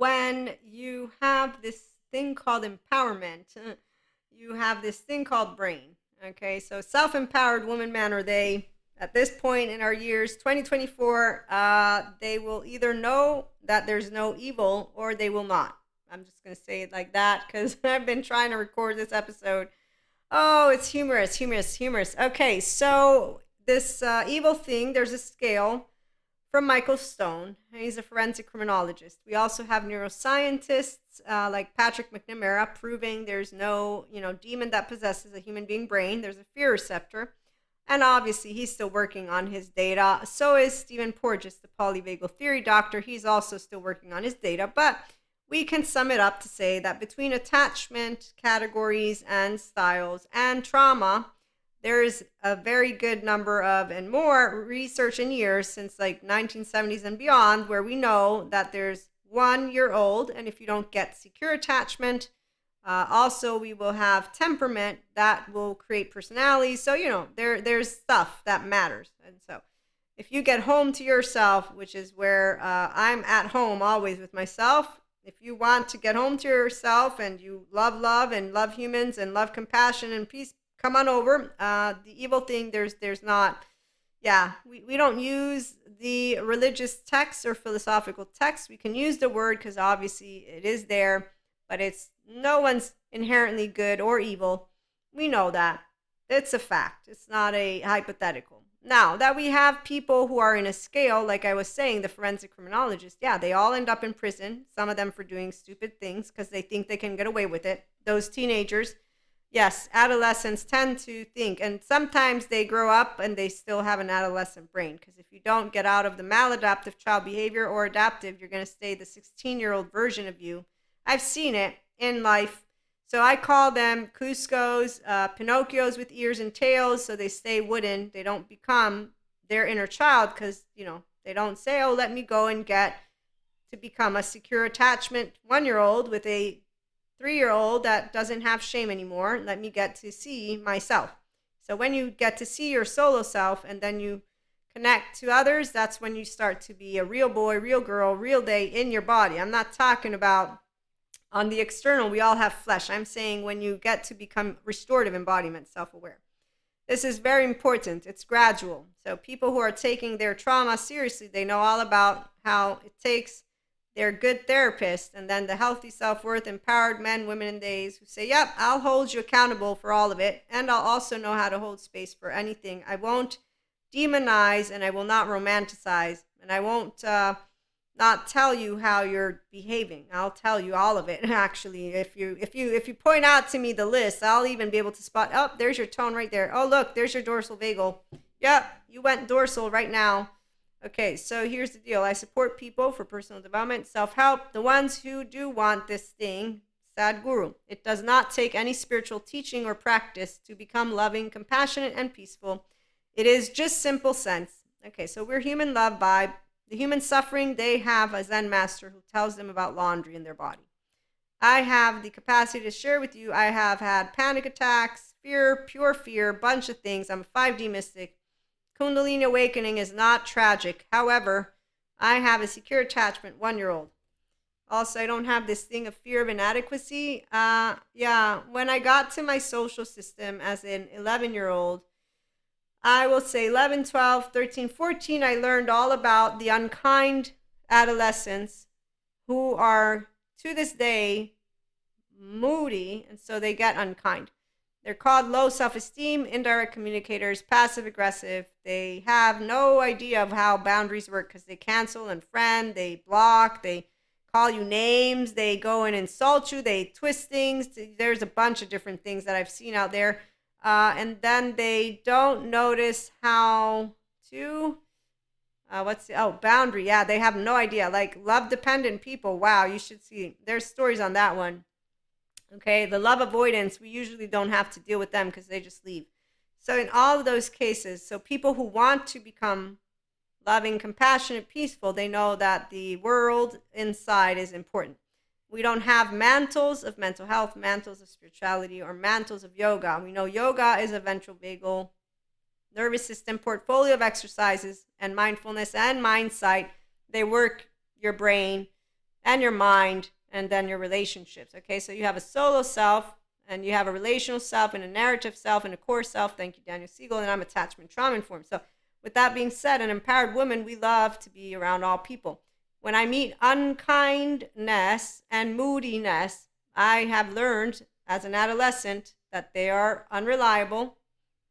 when you have this thing called empowerment, you have this thing called brain. Okay, so self empowered woman, man, or they, at this point in our years, 2024, they will either know that there's no evil or they will not. I'm just going to say it like that because I've been trying to record this episode. Oh, it's humorous, humorous, humorous. Okay, so this evil thing, there's a scale from Michael Stone. He's a forensic criminologist. We also have neuroscientists like Patrick McNamara proving there's no, demon that possesses a human being brain. There's a fear receptor. And obviously, he's still working on his data. So is Stephen Porges, the polyvagal theory doctor. He's also still working on his data. But we can sum it up to say that between attachment categories and styles and trauma, there's a very good number of and more research in years since like 1970s and beyond where we know that there's 1 year old, and if you don't get secure attachment, also we will have temperament that will create personality. So there's stuff that matters. And so if you get home to yourself, which is where I'm at home always with myself, if you want to get home to yourself and you love and love humans and love compassion and peace, come on over. The evil thing, there's not, yeah, we don't use the religious text or philosophical text. We can use the word because obviously it is there, but it's no one's inherently good or evil. We know that. It's a fact. It's not a hypothetical. Now that we have people who are in a scale, like I was saying, the forensic criminologist, yeah, they all end up in prison, some of them for doing stupid things because they think they can get away with it. Those teenagers, yes, adolescents tend to think, and sometimes they grow up and they still have an adolescent brain. Because if you don't get out of the maladaptive child behavior or adaptive, you're going to stay the 16-year-old version of you. I've seen it in life. So I call them Cusco's, Pinocchios with ears and tails, so they stay wooden. They don't become their inner child because, they don't say, oh, let me go and get to become a secure attachment 1-year-old with a 3-year-old that doesn't have shame anymore. Let me get to see myself. So when you get to see your solo self and then you connect to others, that's when you start to be a real boy, real girl, real day in your body. I'm not talking about on the external, we all have flesh. I'm saying when you get to become restorative embodiment, self-aware. This is very important. It's gradual. So people who are taking their trauma seriously, they know all about how it takes their good therapist and then the healthy self-worth, empowered men, women, and days who say, yep, I'll hold you accountable for all of it. And I'll also know how to hold space for anything. I won't demonize and I will not romanticize. And I won't not tell you how you're behaving. I'll tell you all of it. Actually, if you point out to me the list, I'll even be able to spot. Oh, there's your tone right there. Oh, look, there's your dorsal vagal. Yep, you went dorsal right now. Okay, so here's the deal. I support people for personal development, self-help, the ones who do want this thing, Sadhguru. It does not take any spiritual teaching or practice to become loving, compassionate, and peaceful. It is just simple sense. Okay, so we're human love vibe. The human suffering, they have a Zen master who tells them about laundry in their body. I have the capacity to share with you. I have had panic attacks, fear, pure fear, bunch of things. I'm a 5D mystic. Kundalini awakening is not tragic. However, I have a secure attachment 1-year-old. Also, I don't have this thing of fear of inadequacy. When I got to my social system as an 11-year-old, I will say 11, 12, 13, 14, I learned all about the unkind adolescents who are, to this day, moody, and so they get unkind. They're called low self-esteem, indirect communicators, passive-aggressive. They have no idea of how boundaries work because they cancel and friend, they block, they call you names, they go and insult you, they twist things. There's a bunch of different things that I've seen out there. And then they don't notice how to, boundary. Yeah, they have no idea. Like love-dependent people. Wow, you should see. There's stories on that one. Okay, the love avoidance, we usually don't have to deal with them because they just leave. So in all of those cases, so people who want to become loving, compassionate, peaceful, they know that the world inside is important. We don't have mantles of mental health, mantles of spirituality, or mantles of yoga. We know yoga is a ventral vagal nervous system portfolio of exercises and mindfulness and mindsight. They work your brain and your mind, and then your relationships. Okay, so you have a solo self, and you have a relational self, and a narrative self, and a core self. Thank you, Daniel Siegel. And I'm attachment trauma informed. So, with that being said, an empowered woman, we love to be around all people. When I meet unkindness and moodiness, I have learned as an adolescent that they are unreliable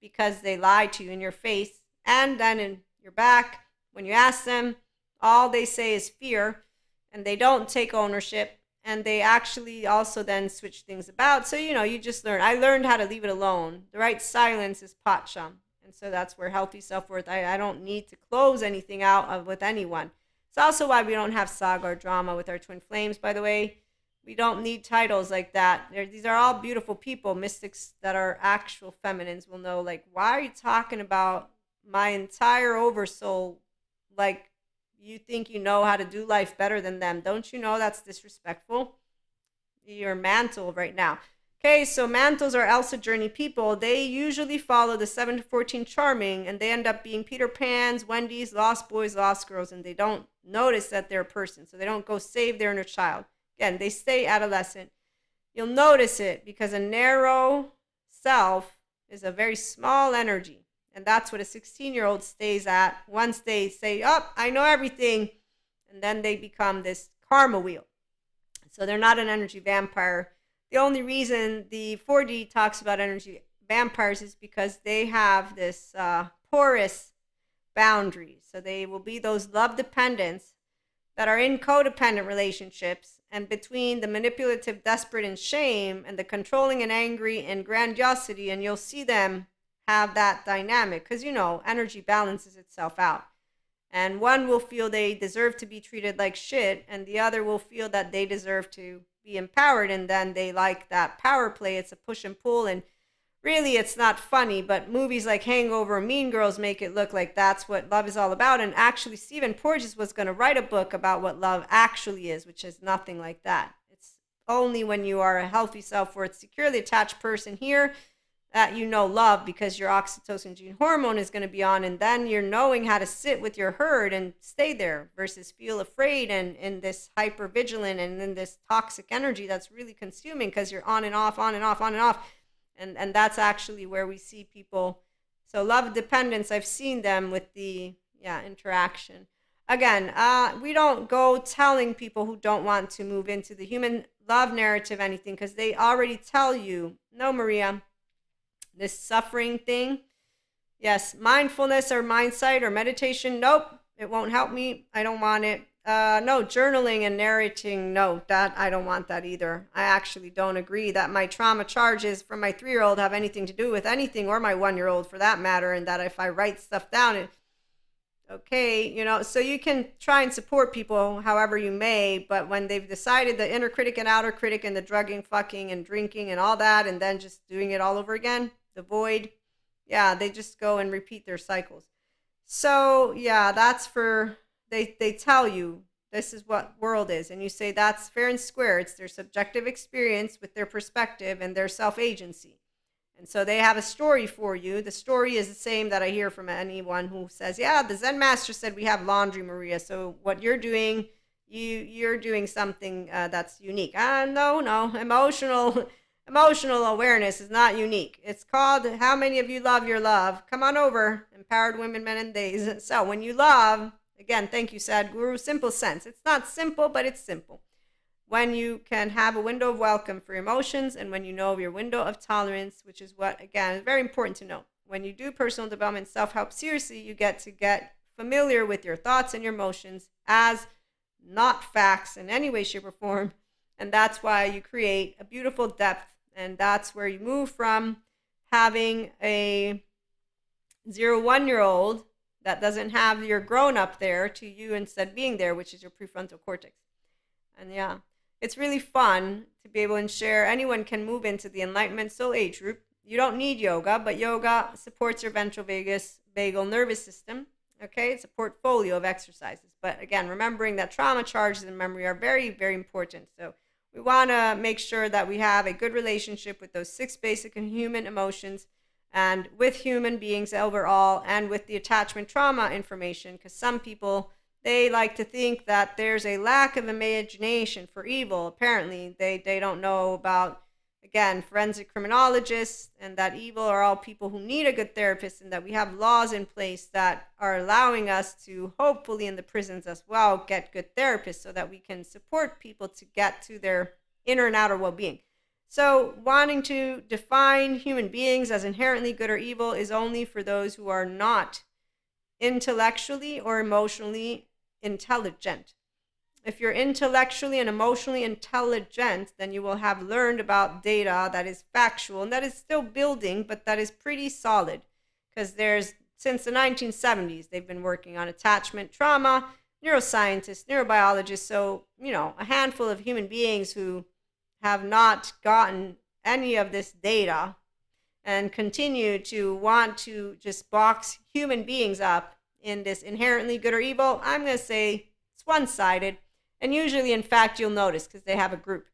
because they lie to you in your face and then in your back. When you ask them, all they say is fear, and they don't take ownership, and they actually also then switch things about. So, you just learn. I learned how to leave it alone. The right silence is patcham. And so that's where healthy self-worth, I don't need to close anything out with anyone. It's also why we don't have saga or drama with our twin flames, by the way. We don't need titles like that. These are all beautiful people. Mystics that are actual feminines will know, like, why are you talking about my entire oversoul? Like, you think you know how to do life better than them. Don't you know that's disrespectful? Your mantle right now. Okay, so mantles are Elsa journey people. They usually follow the 7 to 14 charming, and they end up being Peter Pans, Wendy's, lost boys, lost girls, and they don't notice that they're a person. So they don't go save their inner child. Again, they stay adolescent. You'll notice it because a narrow self is a very small energy. And that's what a 16-year-old stays at once they say, oh, I know everything. And then they become this karma wheel. So they're not an energy vampire. The only reason the 4D talks about energy vampires is because they have this porous boundaries. So they will be those love dependents that are in codependent relationships, and between the manipulative, desperate, and shame, and the controlling and angry and grandiosity, and you'll see them have that dynamic because, energy balances itself out. And one will feel they deserve to be treated like shit, and the other will feel that they deserve to be empowered, and then they like that power play. It's a push and pull, and really it's not funny, but movies like Hangover and Mean Girls make it look like that's what love is all about. And actually, Stephen Porges was going to write a book about what love actually is, which is nothing like that. It's only when you are a healthy self-worth, securely attached person here that love, because your oxytocin gene hormone is going to be on, and then you're knowing how to sit with your herd and stay there versus feel afraid and in this hyper vigilant and in this toxic energy that's really consuming because you're on and off, on and off, on and off. And that's actually where we see people. So love dependence, I've seen them with the interaction. Again, we don't go telling people who don't want to move into the human love narrative anything because they already tell you, no, Maria, this suffering thing, yes, mindfulness or mindsight or meditation, nope, it won't help me. I don't want it. No, journaling and narrating, no, that I don't want that either. I actually don't agree that my trauma charges from my 3-year-old have anything to do with anything, or my 1-year-old for that matter, and that if I write stuff down, so you can try and support people however you may, but when they've decided the inner critic and outer critic and the drugging, fucking, and drinking and all that, and then just doing it all over again, the void, they just go and repeat their cycles. So, that's for... They tell you this is what world is, and you say that's fair and square. It's their subjective experience with their perspective and their self-agency. And so they have a story for you. The story is the same that I hear from anyone who says, the Zen master said we have laundry, Maria. So what you're doing, you're doing something that's unique. No, emotional awareness is not unique. It's called How Many of You Love Your Love? Come on over, empowered women, men, and days. So when you love... Again, thank you, Sadhguru. Simple sense. It's not simple, but it's simple. When you can have a window of welcome for emotions, and when you know your window of tolerance, which is what, again, is very important to know. When you do personal development self-help seriously, you get familiar with your thoughts and your emotions as not facts in any way, shape, or form. And that's why you create a beautiful depth. And that's where you move from having a 0-1-year-old that doesn't have your grown up there to you instead being there, which is your prefrontal cortex. And it's really fun to be able to share. Anyone can move into the Enlightenment Soul Age group. You don't need yoga, but yoga supports your ventral vagal nervous system. Okay, it's a portfolio of exercises. But again, remembering that trauma charges and memory are very, very important. So we want to make sure that we have a good relationship with those 6 basic and human emotions, and with human beings overall, and with the attachment trauma information, because some people they like to think that there's a lack of imagination for evil. Apparently, they don't know about, again, forensic criminologists, and that evil are all people who need a good therapist, and that we have laws in place that are allowing us to, hopefully in the prisons as well, get good therapists so that we can support people to get to their inner and outer well-being. So, wanting to define human beings as inherently good or evil is only for those who are not intellectually or emotionally intelligent. If you're intellectually and emotionally intelligent, then you will have learned about data that is factual and that is still building, but that is pretty solid. Because since the 1970s, they've been working on attachment trauma, neuroscientists, neurobiologists. So, a handful of human beings who have not gotten any of this data and continue to want to just box human beings up in this inherently good or evil, I'm going to say it's one-sided. And usually, in fact, you'll notice because they have a group.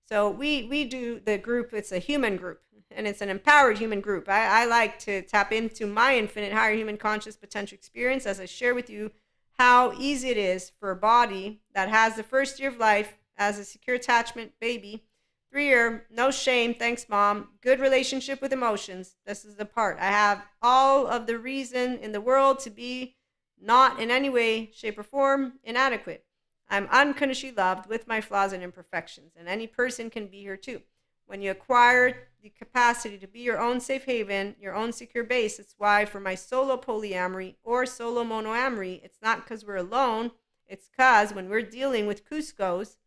So we do the group, it's a human group, and it's an empowered human group. I like to tap into my infinite higher human conscious potential experience as I share with you how easy it is for a body that has the first year of life as a secure attachment baby, 3 year, no shame, thanks mom, good relationship with emotions. This is the part. I have all of the reason in the world to be not in any way, shape, or form inadequate. I'm unconditionally loved with my flaws and imperfections, and any person can be here too. When you acquire the capacity to be your own safe haven, your own secure base, it's why for my solo polyamory or solo monoamory, it's not because we're alone, it's because when we're dealing with Cuscos,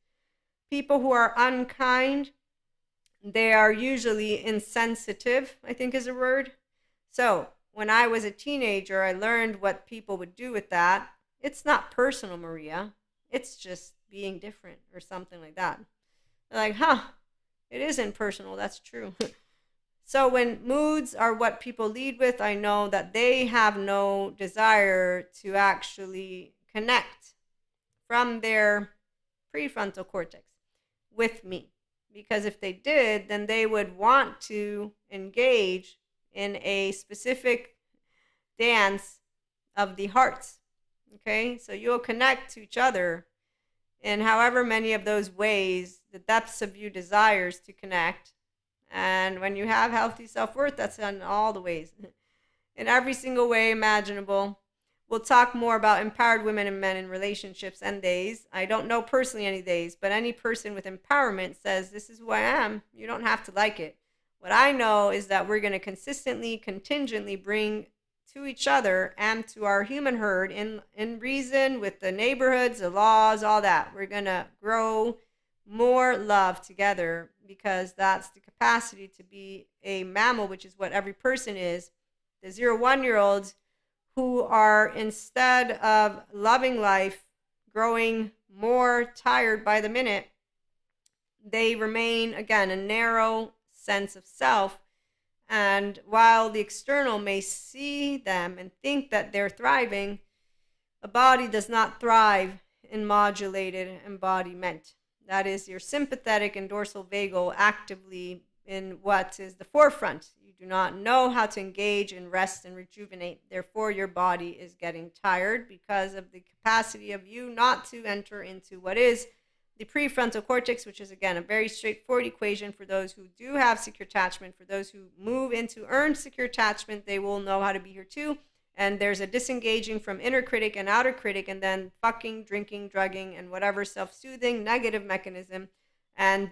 people who are unkind, they are usually insensitive, I think is a word. So when I was a teenager, I learned what people would do with that. It's not personal, Maria. It's just being different or something like that. They're like, it isn't personal. That's true. So when moods are what people lead with, I know that they have no desire to actually connect from their prefrontal cortex with me. Because if they did, then they would want to engage in a specific dance of the hearts. Okay, so you'll connect to each other in however many of those ways the depths of you desires to connect. And when you have healthy self-worth, that's in all the ways, in every single way imaginable. We'll talk more about empowered women and men in relationships and days. I don't know personally any days, but any person with empowerment says, this is who I am. You don't have to like it. What I know is that we're going to consistently, contingently bring to each other and to our human herd in reason with the neighborhoods, the laws, all that. We're going to grow more love together because that's the capacity to be a mammal, which is what every person is. The 0-1-year-olds who are, instead of loving life, growing more tired by the minute, they remain, again, a narrow sense of self. And while the external may see them and think that they're thriving, a body does not thrive in modulated embodiment. That is your sympathetic and dorsal vagal actively in what is the forefront. You do not know how to engage and rest and rejuvenate. Therefore, your body is getting tired because of the capacity of you not to enter into what is the prefrontal cortex, which is, again, a very straightforward equation for those who do have secure attachment. For those who move into earned secure attachment, they will know how to be here too. And there's a disengaging from inner critic and outer critic, and then fucking, drinking, drugging, and whatever self-soothing negative mechanism, and,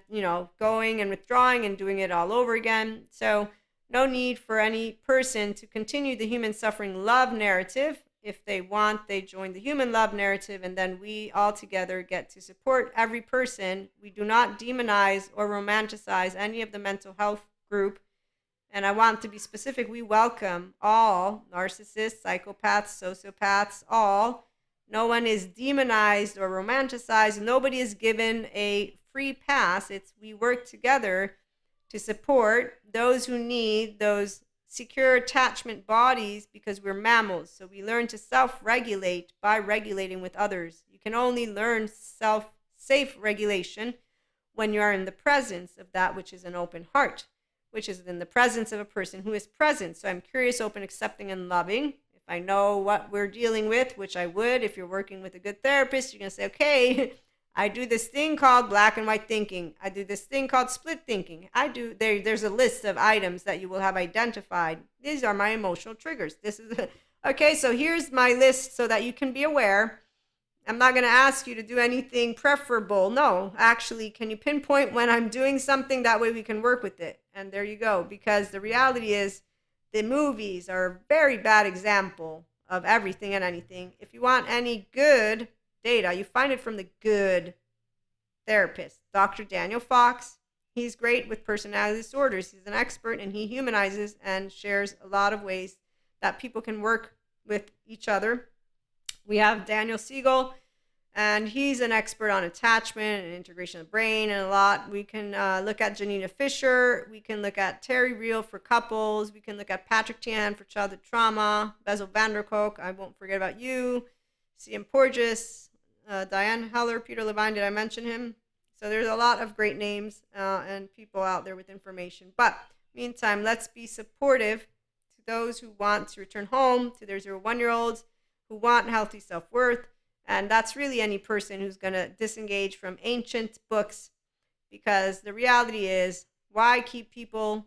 going and withdrawing and doing it all over again. So no need for any person to continue the human suffering love narrative. If they want, they join the human love narrative, and then we all together get to support every person. We do not demonize or romanticize any of the mental health group. And I want to be specific. We welcome all narcissists, psychopaths, sociopaths, all. No one is demonized or romanticized. Nobody is given a free pass. It's we work together to support those who need those secure attachment bodies because we're mammals. So we learn to self-regulate by regulating with others. You can only learn safe regulation when you are in the presence of that which is an open heart, which is in the presence of a person who is present. So I'm curious, open, accepting, and loving. If I know what we're dealing with, which I would if you're working with a good therapist, you're going to say, okay, I do this thing called black and white thinking. I do this thing called split thinking. There's a list of items that you will have identified. These are my emotional triggers. This is okay, so here's my list so that you can be aware. I'm not going to ask you to do anything preferable. No, actually, can you pinpoint when I'm doing something? That way we can work with it. And there you go. Because the reality is, the movies are a very bad example of everything and anything. If you want any good data, you find it from the good therapist, Dr. Daniel Fox. He's great with personality disorders. He's an expert and he humanizes and shares a lot of ways that people can work with each other. We have Daniel Siegel, and he's an expert on attachment and integration of the brain and a lot. We can look at Janina Fisher. We can look at Terry Real for couples. We can look at Patrick Tian for childhood trauma. Bezel Vanderkolk, I won't forget about you. C.M. Porges, Diane Heller, Peter Levine, did I mention him? So there's a lot of great names and people out there with information. But meantime, let's be supportive to those who want to return home, to their 0-1-year-olds, who want healthy self-worth, and that's really any person who's going to disengage from ancient books, because the reality is, why keep people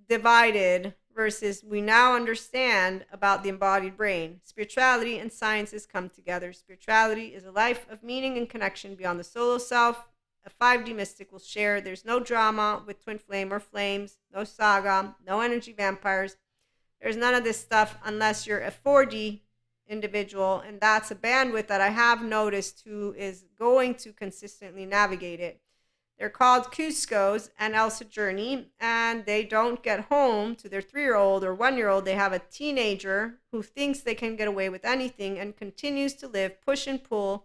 divided versus we now understand about the embodied brain. Spirituality and sciences come together. Spirituality is a life of meaning and connection beyond the solo self. A 5D mystic will share there's no drama with twin flame or flames, no saga, no energy vampires. There's none of this stuff unless you're a 4D individual, and that's a bandwidth that I have noticed who is going to consistently navigate it. They're called Cuscos and El Sojourni, and they don't get home to their 3-year-old or 1-year-old. They have a teenager who thinks they can get away with anything and continues to live push and pull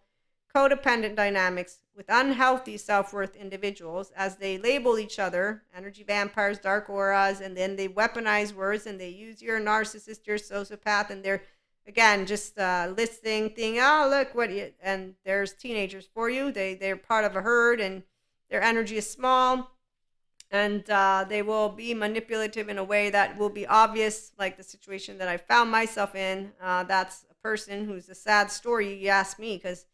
codependent dynamics with unhealthy self-worth individuals as they label each other energy vampires, dark auras, and then they weaponize words and they use you're a narcissist, you're a sociopath, and they're again just listing thing. Oh, look what you, and there's teenagers for you. They're part of a herd and their energy is small, and they will be manipulative in a way that will be obvious, like the situation that I found myself in. That's a person who's a sad story, you ask me, because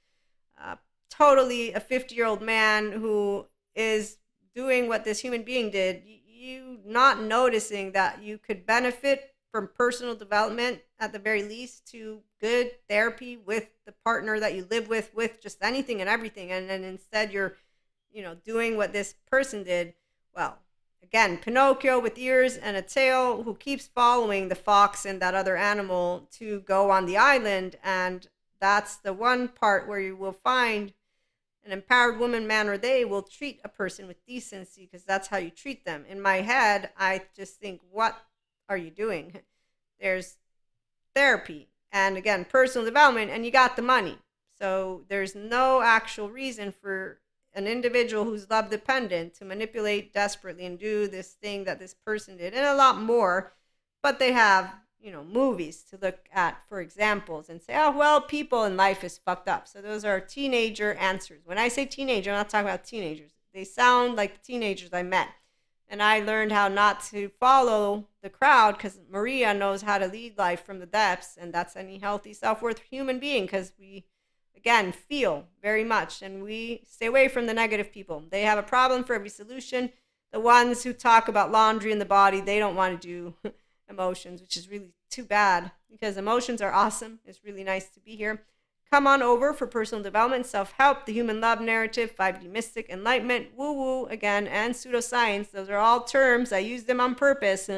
totally a 50-year-old man who is doing what this human being did. You not noticing that you could benefit from personal development, at the very least, to good therapy with the partner that you live with just anything and everything, and then instead you're doing what this person did. Well, again, Pinocchio with ears and a tail who keeps following the fox and that other animal to go on the island. And that's the one part where you will find an empowered woman, man, or they will treat a person with decency, because that's how you treat them. In my head, I just think, what are you doing? There's therapy and, again, personal development, and you got the money. So there's no actual reason for an individual who's love dependent to manipulate desperately and do this thing that this person did, and a lot more. But they have movies to look at for examples and say, oh, well, people in life is fucked up. So those are teenager answers. When I say teenager, I'm not talking about teenagers. They sound like the teenagers I met, and I learned how not to follow the crowd, because Maria knows how to lead life from the depths, and that's any healthy self-worth human being, because we, again, feel very much, and we stay away from the negative people. They have a problem for every solution. The ones who talk about laundry in the body, they don't want to do emotions, which is really too bad, because emotions are awesome. It's really nice to be here. Come on over for personal development, self-help, the human love narrative, 5D mystic, enlightenment, woo-woo, again, and pseudoscience. Those are all terms. I use them on purpose.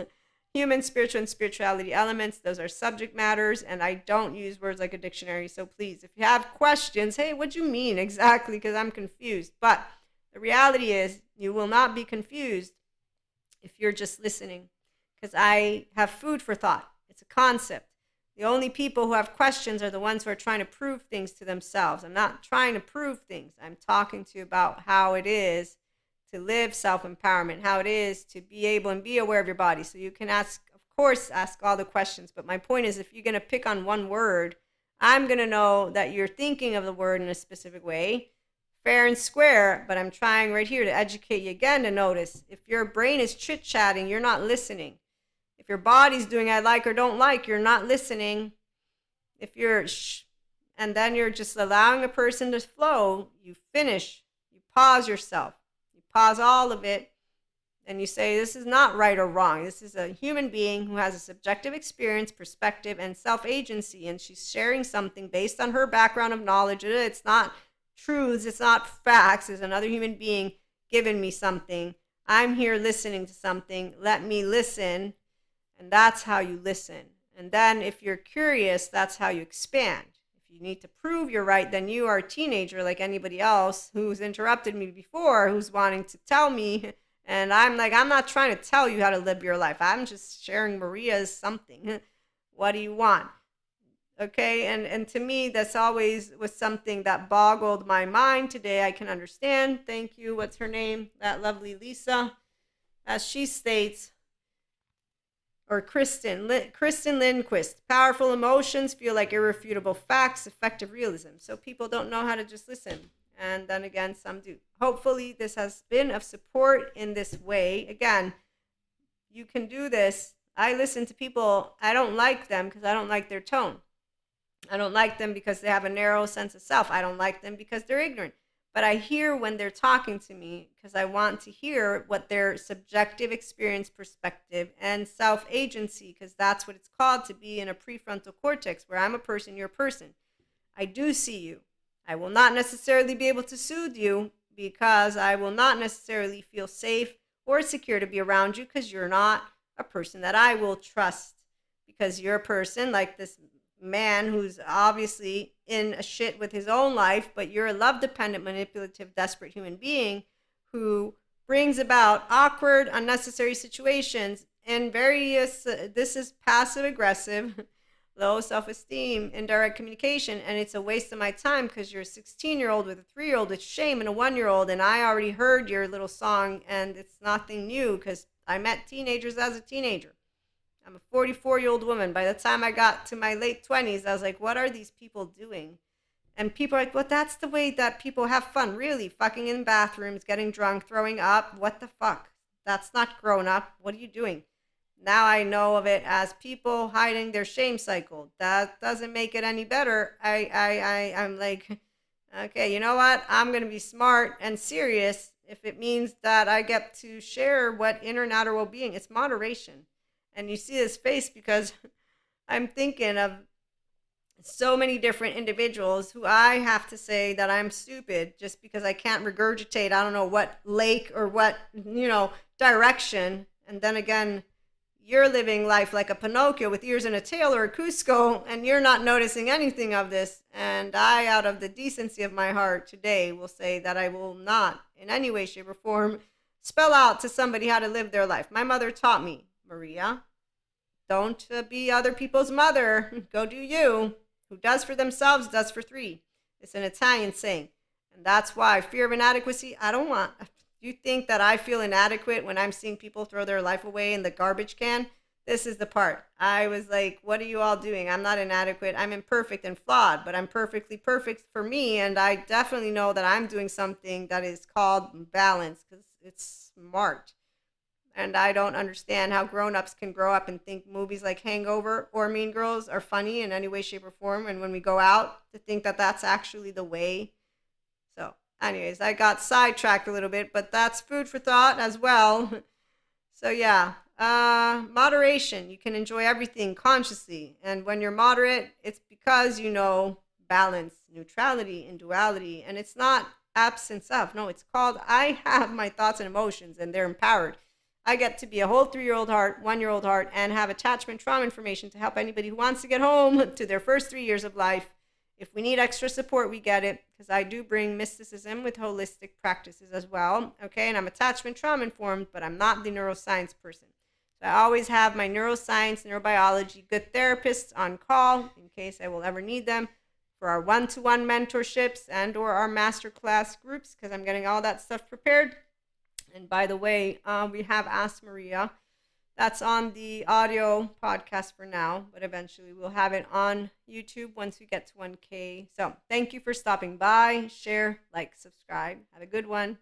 Human, spiritual, and spirituality elements. Those are subject matters, and I don't use words like a dictionary. So please, if you have questions, hey, what do you mean exactly? Because I'm confused. But the reality is, you will not be confused if you're just listening, because I have food for thought. It's a concept. The only people who have questions are the ones who are trying to prove things to themselves. I'm not trying to prove things. I'm talking to you about how it is to live self-empowerment, how it is to be able and be aware of your body. So you can ask, of course, ask all the questions. But my point is, if you're going to pick on one word, I'm going to know that you're thinking of the word in a specific way, fair and square. But I'm trying right here to educate you again to notice if your brain is chit-chatting, you're not listening. If your body's doing I like or don't like, you're not listening. If you're and then you're just allowing a person to flow, you finish, you pause yourself, you pause all of it, and you say, this is not right or wrong. This is a human being who has a subjective experience, perspective, and self-agency, and she's sharing something based on her background of knowledge. It's not truths, it's not facts. It's another human being giving me something. I'm here listening to something. Let me listen, and that's how you listen. And then if you're curious, that's how you expand. If you need to prove you're right, then you are a teenager like anybody else who's interrupted me before, who's wanting to tell me. And I'm like, I'm not trying to tell you how to live your life. I'm just sharing Maria's something. What do you want? Okay, and to me, that's always was something that boggled my mind. Today I can understand. Thank you. What's her name? That lovely Lisa. As she states, or Kristen Lindquist, powerful emotions feel like irrefutable facts, effective realism. So people don't know how to just listen. And then again, some do. Hopefully this has been of support in this way. Again, you can do this. I listen to people, I don't like them because I don't like their tone. I don't like them because they have a narrow sense of self. I don't like them because they're ignorant. But I hear when they're talking to me because I want to hear what their subjective experience, perspective, and self-agency, because that's what it's called to be in a prefrontal cortex where I'm a person, you're a person. I do see you. I will not necessarily be able to soothe you because I will not necessarily feel safe or secure to be around you because you're not a person that I will trust, because you're a person like this man who's obviously in a shit with his own life, but you're a love dependent, manipulative, desperate human being who brings about awkward, unnecessary situations and various, this is passive aggressive, low self-esteem, indirect communication, and it's a waste of my time because you're a 16-year-old with a 3-year-old with shame and a 1-year-old, and I already heard your little song, and it's nothing new because I met teenagers as a teenager. I'm a 44-year-old woman. By the time I got to my late 20s, I was like, what are these people doing? And people are like, well, that's the way that people have fun. Really? Fucking in bathrooms, getting drunk, throwing up. What the fuck? That's not grown up. What are you doing? Now I know of it as people hiding their shame cycle. That doesn't make it any better. I'm like, okay, you know what? I'm going to be smart and serious if it means that I get to share what inner and outer well-being. It's moderation. And you see his face because I'm thinking of so many different individuals who I have to say that I'm stupid just because I can't regurgitate, I don't know what lake or what, direction. And then again, you're living life like a Pinocchio with ears and a tail or a Cusco, and you're not noticing anything of this. And I, out of the decency of my heart today, will say that I will not in any way, shape, or form spell out to somebody how to live their life. My mother taught me, Maria, don't be other people's mother. Go do you. Who does for themselves does for three. It's an Italian saying. And that's why fear of inadequacy, I don't want. Do you think that I feel inadequate when I'm seeing people throw their life away in the garbage can? This is the part. I was like, what are you all doing? I'm not inadequate. I'm imperfect and flawed, but I'm perfectly perfect for me. And I definitely know that I'm doing something that is called balance because it's smart. And I don't understand how grown-ups can grow up and think movies like Hangover or Mean Girls are funny in any way, shape, or form. And when we go out, to think that that's actually the way. So anyways, I got sidetracked a little bit, but that's food for thought as well. So yeah, moderation. You can enjoy everything consciously. And when you're moderate, it's because you know balance, neutrality, and duality. And it's not absence of. No, it's called I have my thoughts and emotions and they're empowered. I get to be a whole 3-year-old heart, 1-year-old heart, and have attachment trauma information to help anybody who wants to get home to their first 3 years of life. If we need extra support, we get it, because I do bring mysticism with holistic practices as well, okay? And I'm attachment trauma informed, but I'm not the neuroscience person. So I always have my neuroscience, neurobiology, good therapists on call in case I will ever need them for our one-to-one mentorships and or our masterclass groups, because I'm getting all that stuff prepared. And by the way, we have Ask Maria. That's on the audio podcast for now, but eventually we'll have it on YouTube once we get to 1K. So thank you for stopping by. Share, like, subscribe. Have a good one.